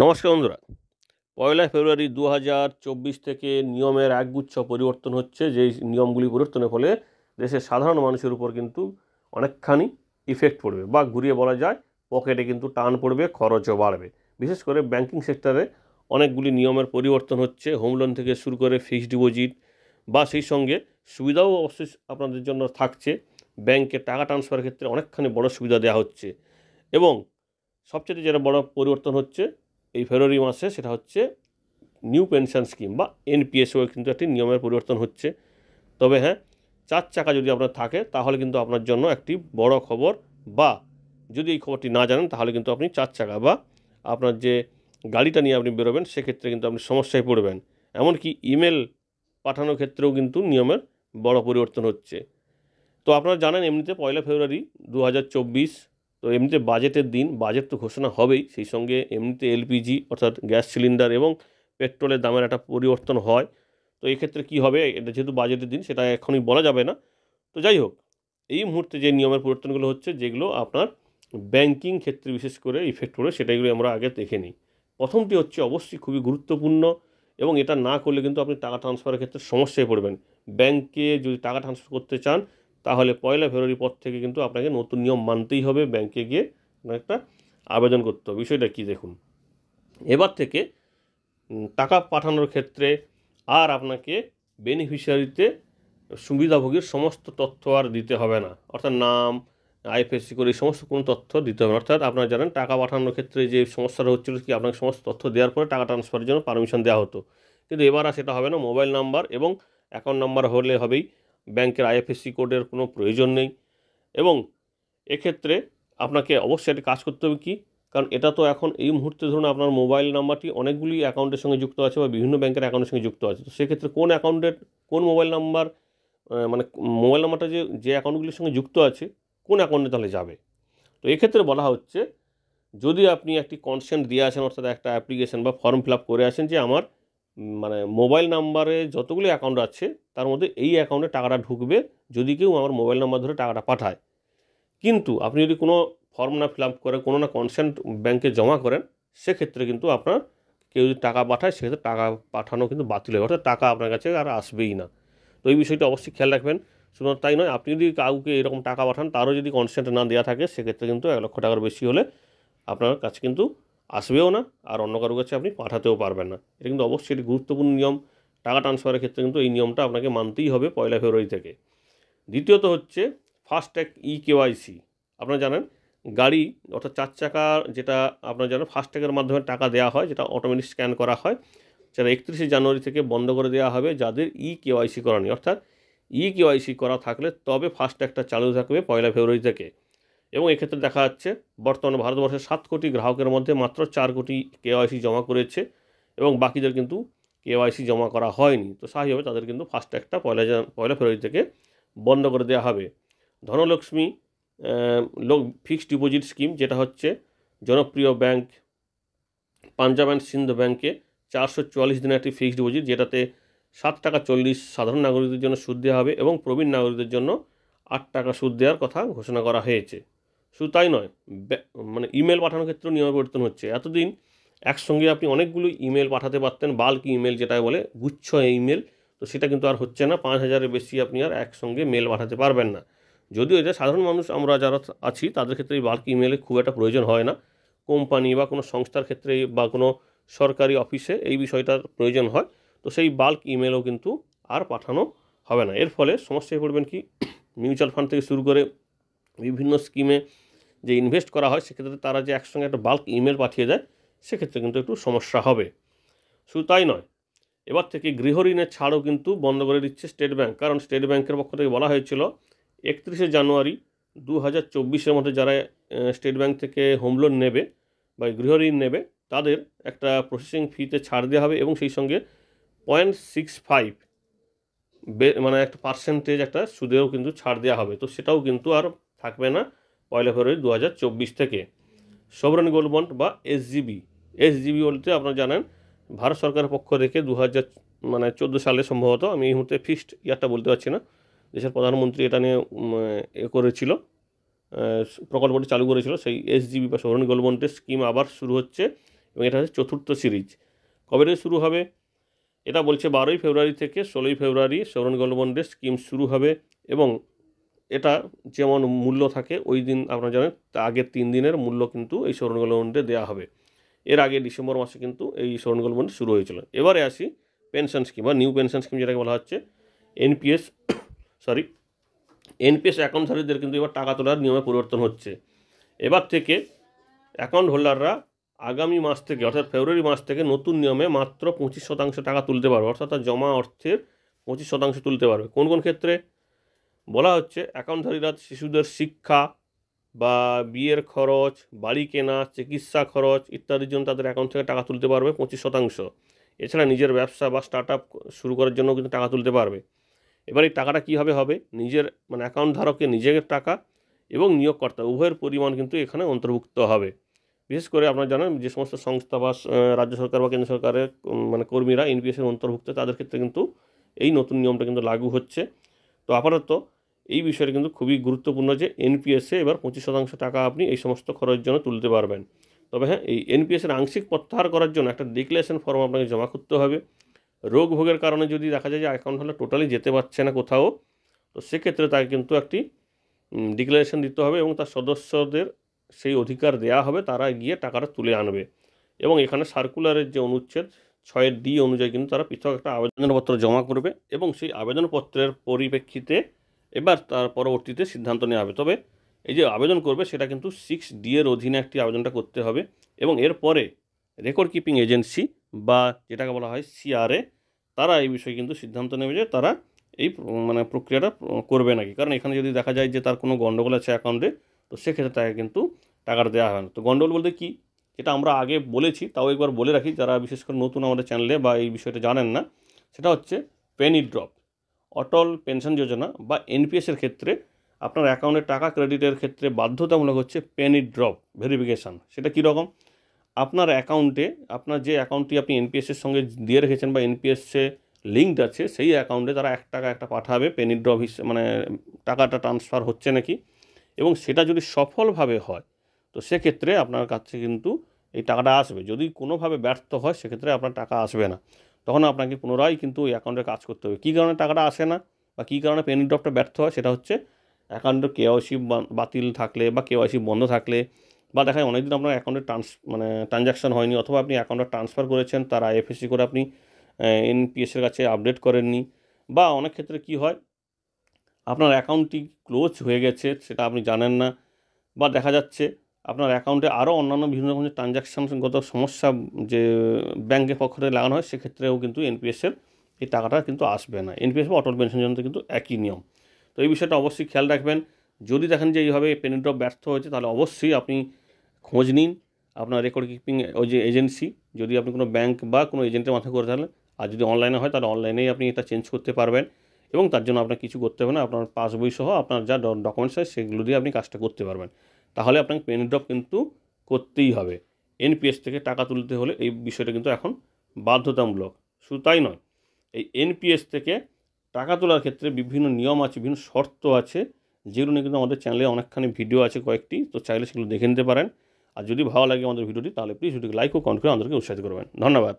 নমস্কার বন্ধুরা। 1 ফেব্রুয়ারি 2024 থেকে নিয়মের একগুচ্ছ পরিবর্তন হচ্ছে, যেই নিয়মগুলি পরিবর্তনের ফলে দেশের সাধারণ মানুষের উপর কিন্তু অনেকখানি ইফেক্ট পড়বে, বা ঘুরিয়ে বলা যায় পকেটে কিন্তু টান পড়বে, খরচও বাড়বে। বিশেষ করে ব্যাংকিং সেক্টরে অনেকগুলি নিয়মের পরিবর্তন হচ্ছে, হোম লোন থেকে শুরু করে ফিক্সড ডিপোজিট, বা সেই সঙ্গে সুবিধাও অবশ্যই আপনাদের জন্য থাকছে। ব্যাংকে টাকা ট্রান্সফারের ক্ষেত্রে অনেকখানি বড় সুবিধা দেওয়া হচ্ছে। এবং সবচেয়ে যেটা বড় পরিবর্তন হচ্ছে এই ফেব্রুয়ারি মাসে, সেটা হচ্ছে নিউ পেনশন স্কিম বা এনপিএসও কিন্তু একটি নিয়মের পরিবর্তন হচ্ছে। তবে হ্যাঁ, 4 চাকা যদি আপনার থাকে তাহলে কিন্তু আপনার জন্য একটি বড় খবর, বা যদি এই খবরটি না জানেন তাহলে কিন্তু আপনি 4 চাকা বা আপনার যে গাড়িটা নিয়ে আপনি বেরোবেন সেক্ষেত্রে কিন্তু আপনি সমস্যায় পড়বেন। এমনকি ইমেল পাঠানোর ক্ষেত্রেও কিন্তু নিয়মের বড় পরিবর্তন হচ্ছে। তো আপনারা জানেন এমনিতে 1 ফেব্রুয়ারি 2024, তো এমনিতে বাজেটের দিন, বাজেট তো ঘোষণা হবেই, সেই সঙ্গে এমনিতে এলপিজি অর্থাৎ গ্যাস সিলিন্ডার এবং পেট্রোলের দামের একটা পরিবর্তন হয়। তো এক্ষেত্রে কী হবে, এটা যেহেতু বাজেটের দিন সেটা এখনই বলা যাবে না। তো যাই হোক, এই মুহূর্তে যে নিয়মের পরিবর্তনগুলো হচ্ছে, যেগুলো আপনার ব্যাংকিং ক্ষেত্রে বিশেষ করে ইফেক্ট পড়ে, সেটাগুলো আমরা আগে দেখে নিই। প্রথমটি হচ্ছে অবশ্যই খুবই গুরুত্বপূর্ণ, এবং এটা না করলে কিন্তু আপনি টাকা ট্রান্সফারের ক্ষেত্রে সমস্যায় পড়বেন। ব্যাংকে যদি টাকা ট্রান্সফার করতে চান তাহলে 1 ফেব্রুয়ারি পর থেকে কিন্তু আপনাকে নতুন নিয়ম মানতেই হবে, ব্যাংকে গিয়ে একটা আবেদন করতে হবে। বিষয়টা কী দেখুন, এবার থেকে টাকা পাঠানোর ক্ষেত্রে আর আপনাকে বেনিফিশিয়ারিতে সুবিধাভোগীর সমস্ত তথ্য আর দিতে হবে না, অর্থাৎ নাম, আইএফএসসি করে এই সমস্ত কোনো তথ্য দিতে হবে না। অর্থাৎ আপনারা জানেন টাকা পাঠানোর ক্ষেত্রে যে সমস্যাটা হচ্ছিল কি, আপনাকে সমস্ত তথ্য দেওয়ার পরে টাকা ট্রান্সফারের জন্য পারমিশন দেওয়া হতো, কিন্তু এবার আর সেটা হবে না। মোবাইল নাম্বার এবং অ্যাকাউন্ট নাম্বার হলে হবেই, ব্যাংকের আইএফএসসি কোডের কোনো প্রয়োজন নেই। এবং এক্ষেত্রে আপনাকে অবশ্যই একটা কাজ করতে হবে কি, কারণ এটা তো এখন এই মুহূর্তে ধরুন আপনার মোবাইল নাম্বারটি অনেকগুলি অ্যাকাউন্টের সঙ্গে যুক্ত আছে, বা বিভিন্ন ব্যাংকের অ্যাকাউন্টের সঙ্গে যুক্ত আছে। তো সেক্ষেত্রে কোন অ্যাকাউন্টের কোন মোবাইল নাম্বার, মানে মোবাইল নাম্বারটা যে অ্যাকাউন্টগুলির সঙ্গে যুক্ত আছে কোন অ্যাকাউন্টে তাহলে যাবে। তো এক্ষেত্রে বলা হচ্ছে, যদি আপনি একটি কনসেন্ট দিয়ে আসেন, অর্থাৎ একটা অ্যাপ্লিকেশন বা ফর্ম ফিল আপ করে আসেন যে আমার মানে মোবাইল নাম্বারে যতগুলি অ্যাকাউন্ট আছে তার মধ্যে এই অ্যাকাউন্টে টাকাটা ঢুকবে যদি কেউ আমার মোবাইল নাম্বার ধরে টাকাটা পাঠায়। কিন্তু আপনি যদি কোনো ফর্ম না ফিল আপ করে কোনো না কনসেন্ট ব্যাংকে জমা করেন, সেক্ষেত্রে কিন্তু আপনার কেউ যদি টাকা পাঠায় সেক্ষেত্রে টাকা পাঠানো কিন্তু বাতিল হয়, অর্থাৎ টাকা আপনার কাছে আর আসবেই না। তো এই বিষয়টা অবশ্যই খেয়াল রাখবেন। শুধু তাই নয়, আপনি যদি কাউকে এরকম টাকা পাঠান তারও যদি কনসেন্ট না দেওয়া থাকে, সেক্ষেত্রে কিন্তু 1 লক্ষ টাকার বেশি হলে আপনার কাছে কিন্তু আসবেও না, আর অন্য কারোর কাছে আপনি পাঠাতেও পারবেন না। এটা কিন্তু অবশ্যই একটি গুরুত্বপূর্ণ নিয়ম। টাকা ট্রান্সফারের ক্ষেত্রে কিন্তু এই নিয়মটা আপনাকে মানতেই হবে 1 ফেব্রুয়ারি থেকে। দ্বিতীয়ত হচ্ছে ফাস্ট্যাগ কেওয়াইসি। আপনারা জানেন গাড়ি অর্থাৎ 4 চাকা, যেটা আপনারা জানেন ফাস্ট্যাগের মাধ্যমে টাকা দেওয়া হয়, যেটা অটোমেটিক স্ক্যান করা হয়, সেটা 31শে জানুয়ারি থেকে বন্ধ করে দেওয়া হবে। যাদের কেওয়াইসি করা নেই, অর্থাৎ কেওয়াইসি করা থাকলে তবে ফাস্ট্যাগটা চালু থাকবে 1 ফেব্রুয়ারি থেকে। এবং এক্ষেত্রে দেখা যাচ্ছে বর্তমানে ভারতবর্ষের 7 কোটি গ্রাহকের মধ্যে মাত্র 4 কোটি কেওয়াইসি জমা করেছে, এবং বাকিদের কিন্তু কেওয়াইসি জমা করা হয়নি। তো স্বাভাবিকভাবে তাদের কিন্তু ফাস্ট্যাগটা 1 ফেব্রুয়ারি থেকে বন্ধ করে দেওয়া হবে। ধনলক্ষ্মী ফিক্সড ডিপোজিট স্কিম, যেটা হচ্ছে জনপ্রিয় ব্যাংক পাঞ্জাব অ্যান্ড সিন্ধ ব্যাংকে 444 দিনের একটি ফিক্সড ডিপোজিট, যেটাতে 7 টাকা 40 সাধারণ নাগরিকদের জন্য সুদ দেওয়া হবে, এবং প্রবীণ নাগরিকদের জন্য 8 টাকা সুদ দেওয়ার কথা ঘোষণা করা হয়েছে। শুধু তাই নয়, মানে ইমেল পাঠানোর ক্ষেত্রেও নিয়ম পরিবর্তন হচ্ছে। এতদিন একসঙ্গে আপনি অনেকগুলো ইমেল পাঠাতে পারতেন, বাল্ক ইমেল যেটা বলে, গুচ্ছ ইমেল। তো সেটা কিন্তু আর হচ্ছে না, 5000-এর বেশি আপনি আর একসঙ্গে মেল পাঠাতে পারবেন না। যদিও এটা সাধারণ মানুষ আমরা যারা আছি তাদের ক্ষেত্রে এই বাল্ক ইমেলে খুব একটা প্রয়োজন হয় না। কোম্পানি বা কোনো সংস্থার ক্ষেত্রে বা কোনো সরকারি অফিসে এই বিষয়টার প্রয়োজন হয়। তো সেই বাল্ক ইমেলও কিন্তু আর পাঠানো হবে না। এর ফলে সমস্যায় পড়বেন কি, মিউচুয়াল ফান্ড থেকে শুরু করে বিভিন্ন স্কিমে যে ইনভেস্ট করা হয়, সেক্ষেত্রে তারা যে একসঙ্গে একটা বাল্ক ইমেল পাঠিয়ে দেয়, সেক্ষেত্রে কিন্তু একটু সমস্যা হবে। শুধু তাই নয়, এবার থেকে গৃহঋণের ছাড়ও কিন্তু বন্ধ করে দিচ্ছে স্টেট ব্যাংক। কারণ স্টেট ব্যাংকের পক্ষ থেকে বলা হয়েছিল 31শে জানুয়ারি 2024-এর মধ্যে যারা স্টেট ব্যাংক থেকে হোম লোন নেবে বা গৃহঋণ নেবে, তাদের একটা প্রসেসিং ফিতে ছাড় দেওয়া হবে, এবং সেই সঙ্গে 0.65 মানে একটা পার্সেন্টেজ একটা সুদেও কিন্তু ছাড় দেওয়া হবে। তো সেটাও কিন্তু আর থাকবে না 1 ফেব্রুয়ারি 2024 থেকে। সবরণ গোল্ড বন্ড বা এসজিবি বলতে আপনারা জানেন ভারত সরকারের পক্ষ থেকে 2014 সালে সম্ভবত, আমি এই মুহূর্তে ফিক্সড ইয়ারটা বলতে পারছি না, দেশের প্রধানমন্ত্রী এটা নিয়ে করেছিল, প্রকল্পটি চালু করেছিল। সেই এসজিবি বা সবরণ গোল্ড বন্ডের স্কিম আবার শুরু হচ্ছে এবং এটা হচ্ছে 4র্থ সিরিজ। কবে থেকে শুরু হবে? এটা বলছে 12ই ফেব্রুয়ারি থেকে 16ই ফেব্রুয়ারি সভরেন গোল্ড বন্ডের স্কিম শুরু হবে এবং এটা যেমন মূল্য থাকে ওই দিন আপনারা জানেন আগের 3 দিনের মূল্য কিন্তু এই সভরেন গোল্ড বন্ডে দেওয়া হবে। এর আগে ডিসেম্বর মাসে কিন্তু এই সভরেন গোল্ড বন্ড শুরু হয়েছিল। এবারে আসি পেনশন স্কিম বা নিউ পেনশন স্কিম যেটাকে বলা হচ্ছে এনপিএস এনপিএস অ্যাকাউন্টধারীদের কিন্তু এবার টাকা তোলার নিয়মে পরিবর্তন হচ্ছে। এবার থেকে অ্যাকাউন্ট হোল্ডাররা আগামী মাস থেকে অর্থাৎ ফেব্রুয়ারি মাস থেকে নতুন নিয়মে মাত্র 25% টাকা তুলতে পারবে, অর্থাৎ তার জমা অর্থের 25% তুলতে পারবে। কোন কোন ক্ষেত্রে বলা হচ্ছে? অ্যাকাউন্টধারীরা শিশুদের শিক্ষা বা বিয়ের খরচ, বাড়ি কেনা, চিকিৎসা খরচ ইত্যাদির জন্য তাদের অ্যাকাউন্ট থেকে টাকা তুলতে পারবে 25%। এছাড়া নিজের ব্যবসা বা স্টার্ট আপ শুরু করার জন্য কিন্তু টাকা তুলতে পারবে। এবার এই টাকাটা কীভাবে হবে? নিজের মানে অ্যাকাউন্ট ধারকের নিজের টাকা এবং নিয়োগকর্তা উভয়ের পরিমাণ কিন্তু এখানে অন্তর্ভুক্ত হবে। বিশেষ করে আপনারা জানেন যে সমস্ত সংস্থা বা রাজ্য সরকার বা কেন্দ্র সরকারের মানে কর্মীরা এনপিএসের অন্তর্ভুক্ত, তাদের ক্ষেত্রে কিন্তু এই নতুন নিয়মটা কিন্তু লাগু হচ্ছে। তো আপাতত এই বিষয়টা কিন্তু খুবই গুরুত্বপূর্ণ যে এনপিএসে এবার 25% টাকা আপনি এই সমস্ত খরচের জন্য তুলতে পারবেন। তবে হ্যাঁ, এই এনপিএসের আংশিক প্রত্যাহার করার জন্য একটা ডিক্লারেশন ফর্ম আপনাকে জমা করতে হবে। রোগ ভোগের কারণে যদি দেখা যায় যে অ্যাকাউন্ট হোল্ডার টোটালি যেতে পারছে না কোথাও, তো সেক্ষেত্রে তাকে কিন্তু একটি ডিক্লারেশন দিতে হবে এবং তার সদস্যদের সেই অধিকার দেয়া হবে, তারা গিয়ে টাকাটা তুলে আনবে। এবং এখানে সার্কুলারের যে অনুচ্ছেদ 6D অনুযায়ী কিন্তু তারা পৃথক একটা আবেদনপত্র জমা করবে এবং সেই আবেদনপত্রের পরিপ্রেক্ষিতে এবার তার পরবর্তীতে সিদ্ধান্ত নেওয়া হবে। তবে এই যে আবেদন করবে সেটা কিন্তু 6D এর অধীনে একটি আবেদনটা করতে হবে এবং এরপরে রেকর্ড কিপিং এজেন্সি বা যেটাকে বলা হয় সিআরএ, তারা এই বিষয়ে কিন্তু সিদ্ধান্ত নেবে যে তারা এই মানে প্রক্রিয়াটা করবে নাকি। কারণ এখানে যদি দেখা যায় যে তার কোনো গণ্ডগোল আছে অ্যাকাউন্টে, তো সেক্ষেত্রে তাকে কিন্তু টাকাটা দেওয়া হয় না। তো গণ্ডগোল বলতে কী, যেটা আমরা আগে বলেছি তাও একবার বলে রাখি যারা বিশেষ করে নতুন আমাদের চ্যানেলে বা এই বিষয়টা জানেন না, সেটা হচ্ছে পেনি ড্রপ। অটল পেনশন যোজনা বা এনপিএসের ক্ষেত্রে আপনার অ্যাকাউন্টে টাকা ক্রেডিটের ক্ষেত্রে বাধ্যতামূলক হচ্ছে পেনি ড্রপ ভেরিফিকেশান। সেটা কীরকম? আপনার অ্যাকাউন্টে আপনার যে অ্যাকাউন্টটি আপনি এনপিএসের সঙ্গে দিয়ে রেখেছেন বা এনপিএসে লিঙ্কড আছে, সেই অ্যাকাউন্টে তারা 1 টাকা একটা পাঠাবে পেনি ড্রপ মানে টাকাটা ট্রান্সফার হচ্ছে নাকি, এবং সেটা যদি সফলভাবে হয় তো সেক্ষেত্রে আপনার কাছে কিন্তু এই টাকাটা আসবে। যদি কোনোভাবে ব্যর্থ হয় সেক্ষেত্রে আপনার টাকা আসবে না, তখন আপনাকে পুনরায় কিন্তু ওই অ্যাকাউন্টে কাজ করতে হবে। কী কারণে টাকাটা আসে না বা কী কারণে পেনি ড্রপটা ব্যর্থ হয়? সেটা হচ্ছে অ্যাকাউন্টের কেওয়াইসি বাতিল থাকলে বা কেওয়াইসি বন্ধ থাকলে, বা দেখা যায় অনেকদিন আপনার অ্যাকাউন্টে ট্রানজ্যাকশন হয়নি, অথবা আপনি অ্যাকাউন্টে ট্রান্সফার করেছেন তার আইএফএসসি করে আপনি এনপিএসের কাছে আপডেট করেননি, বা অনেক ক্ষেত্রে কী হয় আপনার অ্যাকাউন্টটি ক্লোজ হয়ে গেছে সেটা আপনি জানেন না, বা দেখা যাচ্ছে আপনার অ্যাকাউন্টে আরও অন্যান্য বিভিন্ন রকমের ট্রানজ্যাকশনগত সমস্যা যে ব্যাংকের পক্ষ থেকে লাগানো হয়, সেক্ষেত্রেও কিন্তু এনপিএসের এই টাকাটা কিন্তু আসবে না। এনপিএস বা অটল পেনশন যোজনা কিন্তু একই নিয়ম। তো এই বিষয়টা অবশ্যই খেয়াল রাখবেন। যদি দেখেন যে এইভাবে পেনি ড্রপ ব্যর্থ হয়েছে, তাহলে অবশ্যই আপনি খোঁজ নিন আপনার রেকর্ড কিপিং ওই যে এজেন্সি, যদি আপনি কোনো ব্যাংক বা কোনো এজেন্টের মাধ্যমে করে থাকেন, আর যদি অনলাইনে হয় তাহলে অনলাইনেই আপনি এটা চেঞ্জ করতে পারবেন এবং তার জন্য আপনার কিছু করতে হবে না। আপনার পাসবই সহ আপনার যা ডকুমেন্টস হয় সেগুলো দিয়ে আপনি কাজটা করতে পারবেন। তাহলে আপনাকে পেনি ড্রপ কিন্তু করতেই হবে। এনপিএস থেকে টাকা তুলতে হলে এই বিষয়টা কিন্তু এখন বাধ্যতামূলক। শুধু তাই নয়, এই এনপিএস থেকে টাকা তোলার ক্ষেত্রে বিভিন্ন নিয়ম আছে, বিভিন্ন শর্ত আছে, যেগুলো নিয়ে কিন্তু আমাদের চ্যানেলে অনেকখানি ভিডিও আছে কয়েকটি, তো চাইলে সেগুলো দেখে নিতে পারেন। আর যদি ভালো লাগে আমাদের ভিডিওটি, তাহলে প্লিজ ভিডিওটি লাইক ও কমেন্ট করে আমাদেরকে উৎসাহিত করবেন। ধন্যবাদ।